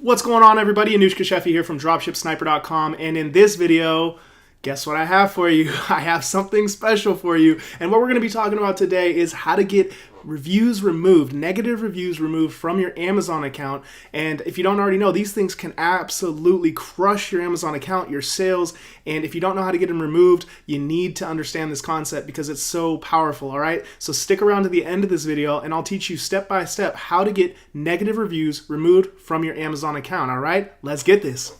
What's going on, everybody? Anushka Sheffy here from dropshipsniper.com, and in this video, guess what I have for you? I have something special for you, and what we're going to be talking about today is how to get reviews removed, negative reviews removed from your Amazon account. And if you don't already know, these things can absolutely crush your Amazon account, your sales, and if you don't know how to get them removed, you need to understand this concept because it's so powerful, all right? So stick around to the end of this video and I'll teach you step by step how to get negative reviews removed from your Amazon account, all right? Let's get this.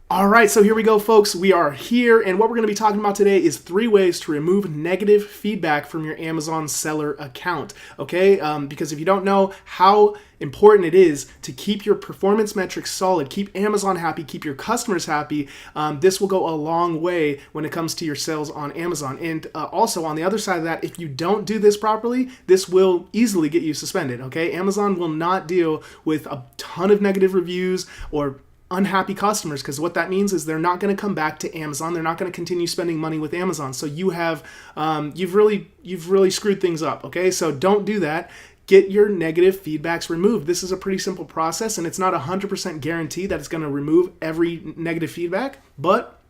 All right, so here we go, folks. We are here, and what we're going to be talking about today is 3 ways to remove negative feedback from your Amazon seller account, okay? Because if you don't know how important it is to keep your performance metrics solid, keep Amazon happy, keep your customers happy, this will go a long way when it comes to your sales on Amazon. And also, on the other side of that, if you don't do this properly, this will easily get you suspended, okay? Amazon will not deal with a ton of negative reviews or unhappy customers, because what that means is they're not going to come back to Amazon. They're not going to continue spending money with Amazon. So you have you've really screwed things up. Okay, so don't do that. Get your negative feedbacks removed. This is a pretty simple process, and it's not 100% guarantee that it's going to remove every negative feedback, but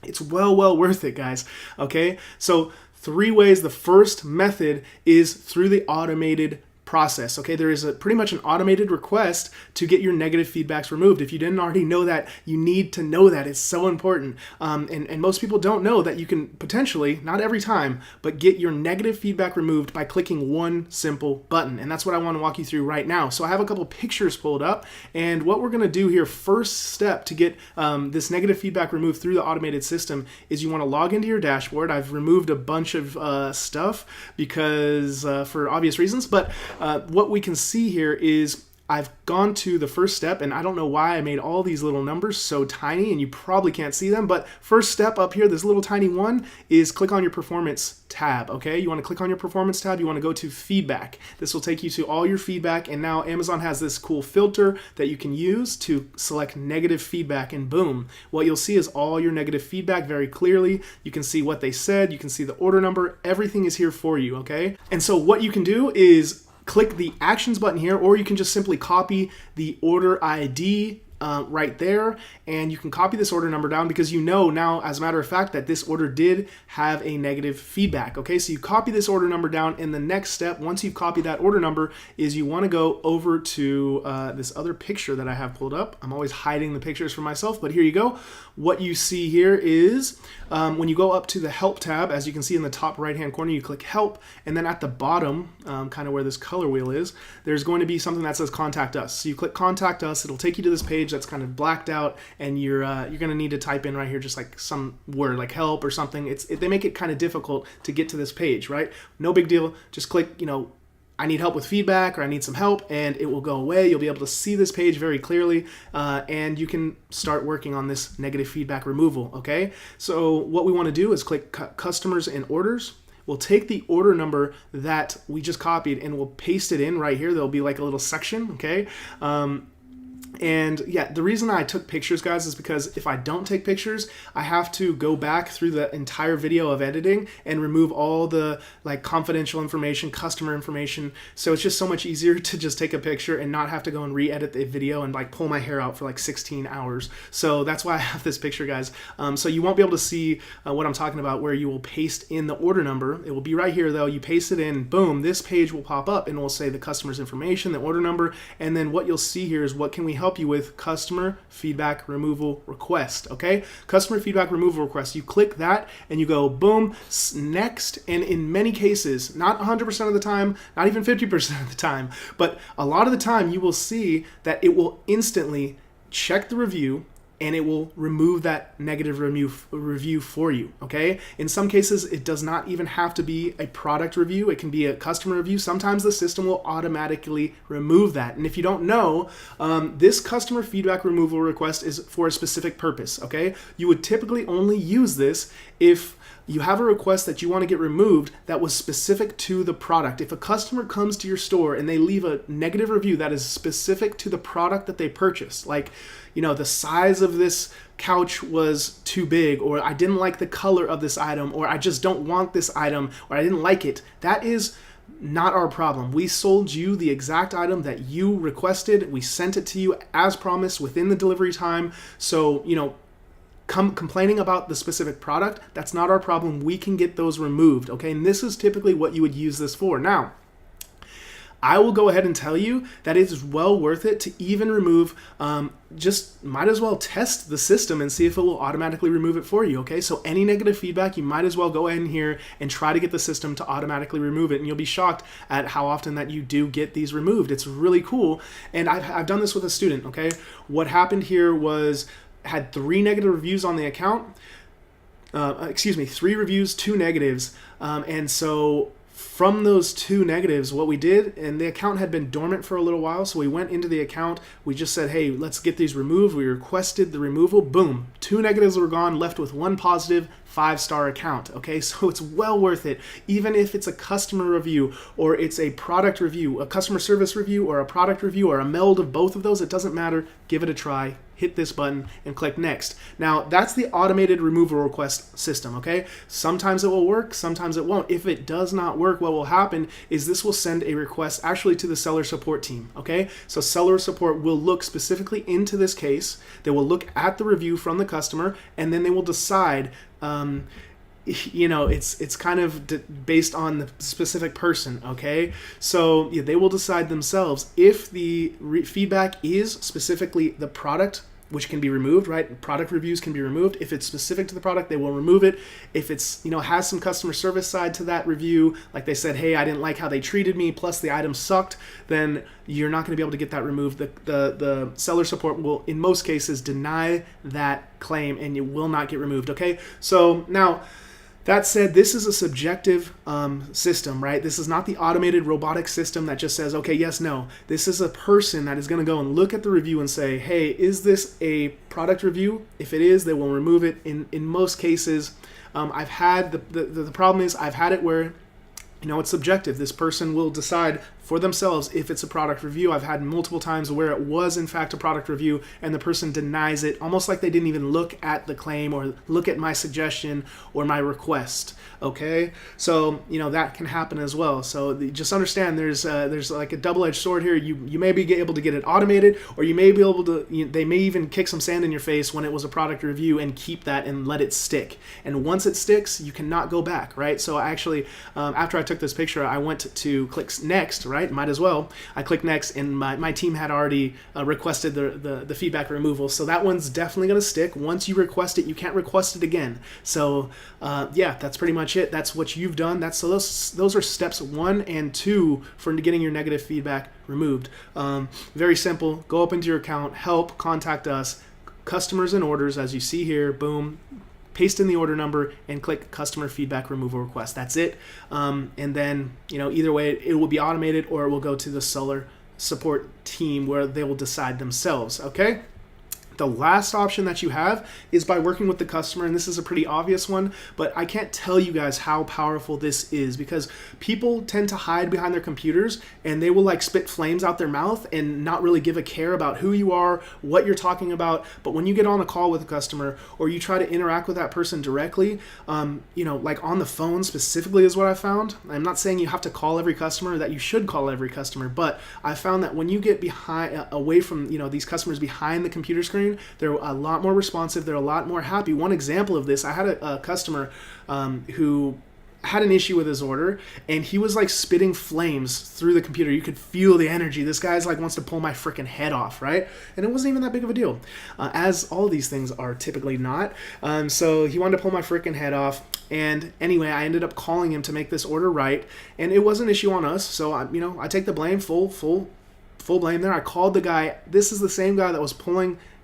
it's well worth it, guys. Okay, so 3 ways. The first method is through the automated process. Okay, there is pretty much an automated request to get your negative feedbacks removed. If you didn't already know that, you need to know that. It's so important. And most people don't know that you can potentially, not every time, but get your negative feedback removed by clicking one simple button. And that's what I want to walk you through right now. So I have a couple pictures pulled up, and what we're going to do here, first step to get this negative feedback removed through the automated system is you want to log into your dashboard. I've removed a bunch of stuff because for obvious reasons, but what we can see here is I've gone to the first step, and I don't know why I made all these little numbers so tiny, and you probably can't see them, but first step up here, this little tiny one, is click on your performance tab, okay? You want to click on your performance tab, you want to go to feedback. This will take you to all your feedback, and now Amazon has this cool filter that you can use to select negative feedback, and boom, what you'll see is all your negative feedback very clearly. You can see what they said, you can see the order number, everything is here for you, okay? And so what you can do is click the actions button here, or you can just simply copy the order ID right there, and you can copy this order number down because you know now, as a matter of fact, that this order did have a negative feedback. Okay, so you copy this order number down, and the next step, once you've copied that order number, is you want to go over to this other picture that I have pulled up. I'm always hiding the pictures from myself, but here you go. What you see here is when you go up to the help tab, as you can see in the top right hand corner, you click help, and then at the bottom, kind of where this color wheel is, there's going to be something that says contact us. So you click contact us, it'll take you to this page that's kind of blacked out, and you're going to need to type in right here just like some word like help or something. They make it kind of difficult to get to this page, right? No big deal. Just click, I need help with feedback, or I need some help, and it will go away. You'll be able to see this page very clearly, and you can start working on this negative feedback removal, okay? So what we want to do is click customers and orders. We'll take the order number that we just copied and we'll paste it in right here. There'll be like a little section, okay? And yeah, the reason I took pictures, guys, is because if I don't take pictures, I have to go back through the entire video of editing and remove all the like confidential information, customer information. So it's just so much easier to just take a picture and not have to go and re-edit the video and like pull my hair out for like 16 hours. So that's why I have this picture, guys. So you won't be able to see what I'm talking about, where you will paste in the order number. It will be right here though. You paste it in, boom, this page will pop up and it will say the customer's information, the order number, and then what you'll see here is what can we help you with? Customer feedback removal request. Okay, customer feedback removal request. You click that and you go boom, next. And in many cases, not 100% of the time, not even 50% of the time, but a lot of the time, you will see that it will instantly check the review and it will remove that negative review for you, okay? In some cases, it does not even have to be a product review. It can be a customer review. Sometimes the system will automatically remove that. And if you don't know, this customer feedback removal request is for a specific purpose, okay? You would typically only use this if you have a request that you want to get removed that was specific to the product. If a customer comes to your store and they leave a negative review that is specific to the product that they purchased, like, the size of this couch was too big, or I didn't like the color of this item, or I just don't want this item, or I didn't like it, that is not our problem. We sold you the exact item that you requested. We sent it to you as promised within the delivery time. So, complaining about the specific product, that's not our problem. We can get those removed, okay? And this is typically what you would use this for. Now, I will go ahead and tell you that it is well worth it to even remove, just might as well test the system and see if it will automatically remove it for you, okay? So any negative feedback, you might as well go in here and try to get the system to automatically remove it, and you'll be shocked at how often that you do get these removed. It's really cool, and I've done this with a student, okay? What happened here was, had 3 negative reviews on the account, 3 reviews, 2 negatives, and so from those 2 negatives, what we did, and the account had been dormant for a little while, so we went into the account, we just said, hey, let's get these removed. We requested the removal, boom, 2 negatives were gone, left with 1 positive, 5-star account, okay? So it's well worth it, even if it's a customer review or it's a product review, a customer service review or a product review or a meld of both of those, it doesn't matter, give it a try, hit this button and click next. Now, that's the automated removal request system, okay? Sometimes it will work, sometimes it won't. If it does not work, what will happen is this will send a request actually to the seller support team, okay? So seller support will look specifically into this case, they will look at the review from the customer, and then they will decide, it's kind of based on the specific person, okay? So yeah, they will decide themselves if the feedback is specifically the product, which can be removed, right? Product reviews can be removed. If it's specific to the product, they will remove it. If it's, has some customer service side to that review, like they said, hey, I didn't like how they treated me, plus the item sucked, then you're not going to be able to get that removed. The seller support will, in most cases, deny that claim and it will not get removed, okay? So now, that said, this is a subjective system, right? This is not the automated robotic system that just says, okay, yes, no. This is a person that is going to go and look at the review and say, hey, is this a product review? If it is, they will remove it. In most cases, I've had, the problem is I've had it where, it's subjective. This person will decide for themselves if it's a product review. I've had multiple times where it was in fact a product review and the person denies it, almost like they didn't even look at the claim or look at my suggestion or my request, okay? So, that can happen as well. So just understand there's like a double-edged sword here. You may be able to get it automated, or you may be able to, they may even kick some sand in your face when it was a product review and keep that and let it stick. And once it sticks, you cannot go back, right? So actually, after I took this picture, I went to click next, right? Might as well. I clicked next, and my team had already requested the feedback removal. So that one's definitely going to stick. Once you request it, you can't request it again. So yeah, that's pretty much it. That's what you've done. Those are steps 1 and 2 for getting your negative feedback removed. Very simple. Go up into your account, help, contact us, customers and orders, as you see here, boom. Paste in the order number and click customer feedback removal request. That's it. And then, either way, it will be automated or it will go to the seller support team where they will decide themselves, okay? The last option that you have is by working with the customer, and this is a pretty obvious one, but I can't tell you guys how powerful this is because people tend to hide behind their computers and they will spit flames out their mouth and not really give a care about who you are, what you're talking about. But when you get on a call with a customer or you try to interact with that person directly, like on the phone specifically is what I found. I'm not saying you have to call every customer, that you should call every customer, but I found that when you get away from these customers behind the computer screen, they're a lot more responsive. They're a lot more happy. One example of this, I had a customer who had an issue with his order, and he was spitting flames through the computer. You could feel the energy. This guy's wants to pull my freaking head off, right? And it wasn't even that big of a deal, as all these things are typically not. So he wanted to pull my freaking head off. And anyway, I ended up calling him to make this order right, and it was an issue on us. So I take the blame, full blame there. I called the guy. This is the same guy that was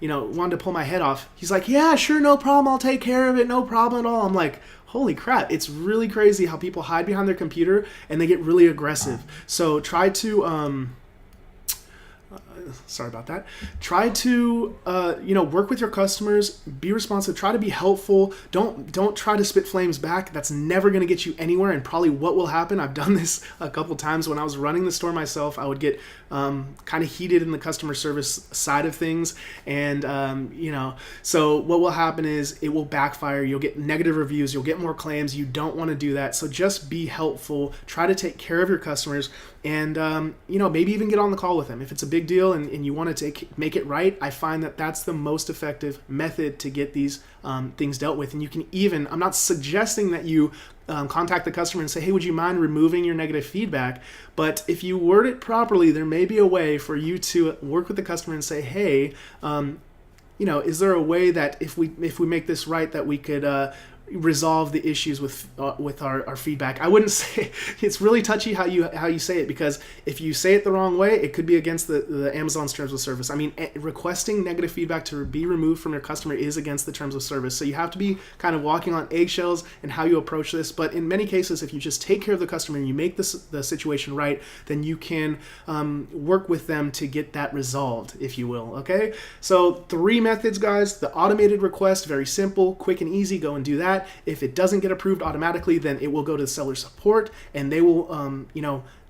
wanted to pull my head off. He's like, yeah, sure, no problem. I'll take care of it. No problem at all. I'm like, holy crap. It's really crazy how people hide behind their computer and they get really aggressive. So try to, sorry about that. Try to work with your customers, be responsive, try to be helpful. Don't try to spit flames back. That's never going to get you anywhere. And probably what will happen, I've done this a couple times when I was running the store myself. I would get kind of heated in the customer service side of things, and so what will happen is it will backfire. You'll get negative reviews, you'll get more claims. You don't want to do that. So just be helpful, try to take care of your customers, and maybe even get on the call with them if it's a big deal and you want to make it right. I find that that's the most effective method to get these things dealt with. And you can even, I'm not suggesting that you contact the customer and say, hey, would you mind removing your negative feedback? But if you word it properly, there may be a way for you to work with the customer and say, hey, is there a way that if we make this right, that we could resolve the issues with our feedback? I wouldn't say, it's really touchy how you say it, because if you say it the wrong way, it could be against the Amazon's terms of service. I mean, requesting negative feedback to be removed from your customer is against the terms of service. So you have to be kind of walking on eggshells in how you approach this. But in many cases, if you just take care of the customer and you make the situation right, then you can work with them to get that resolved, if you will. Okay, so 3 methods, guys. The automated request, very simple, quick and easy. Go and do that. If it doesn't get approved automatically, then it will go to seller support, and they will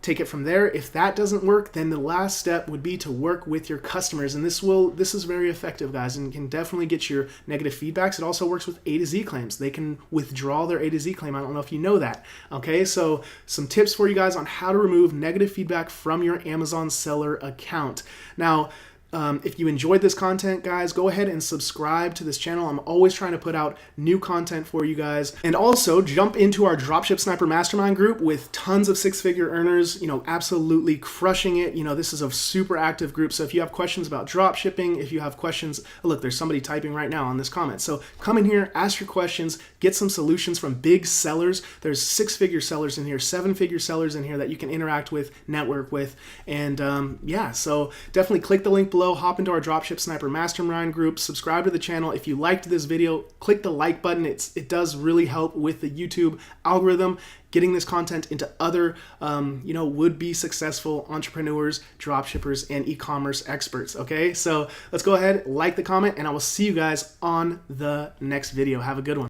take it from there. If that doesn't work, then the last step would be to work with your customers, and this is very effective, guys, and can definitely get your negative feedbacks. It also works with A to Z claims. They can withdraw their A to Z claim. I don't know if you know that. Okay, so some tips for you guys on how to remove negative feedback from your Amazon seller account. Now, if you enjoyed this content, guys, go ahead and subscribe to this channel. I'm always trying to put out new content for you guys. And also jump into our Dropship Sniper Mastermind group with tons of 6-figure earners, absolutely crushing it. This is a super active group. So if you have questions about dropshipping, if you have questions, look, there's somebody typing right now on this comment. So come in here, ask your questions, get some solutions from big sellers. There's 6-figure sellers in here, 7-figure sellers in here that you can interact with, network with. And so definitely click the link below. Hop into our Dropship Sniper Mastermind group, subscribe to the channel. If you liked this video, click the like button. It does really help with the YouTube algorithm, getting this content into other would-be successful entrepreneurs, dropshippers, and e-commerce experts. Okay, so let's go ahead, like the comment, and I will see you guys on the next video. Have a good one.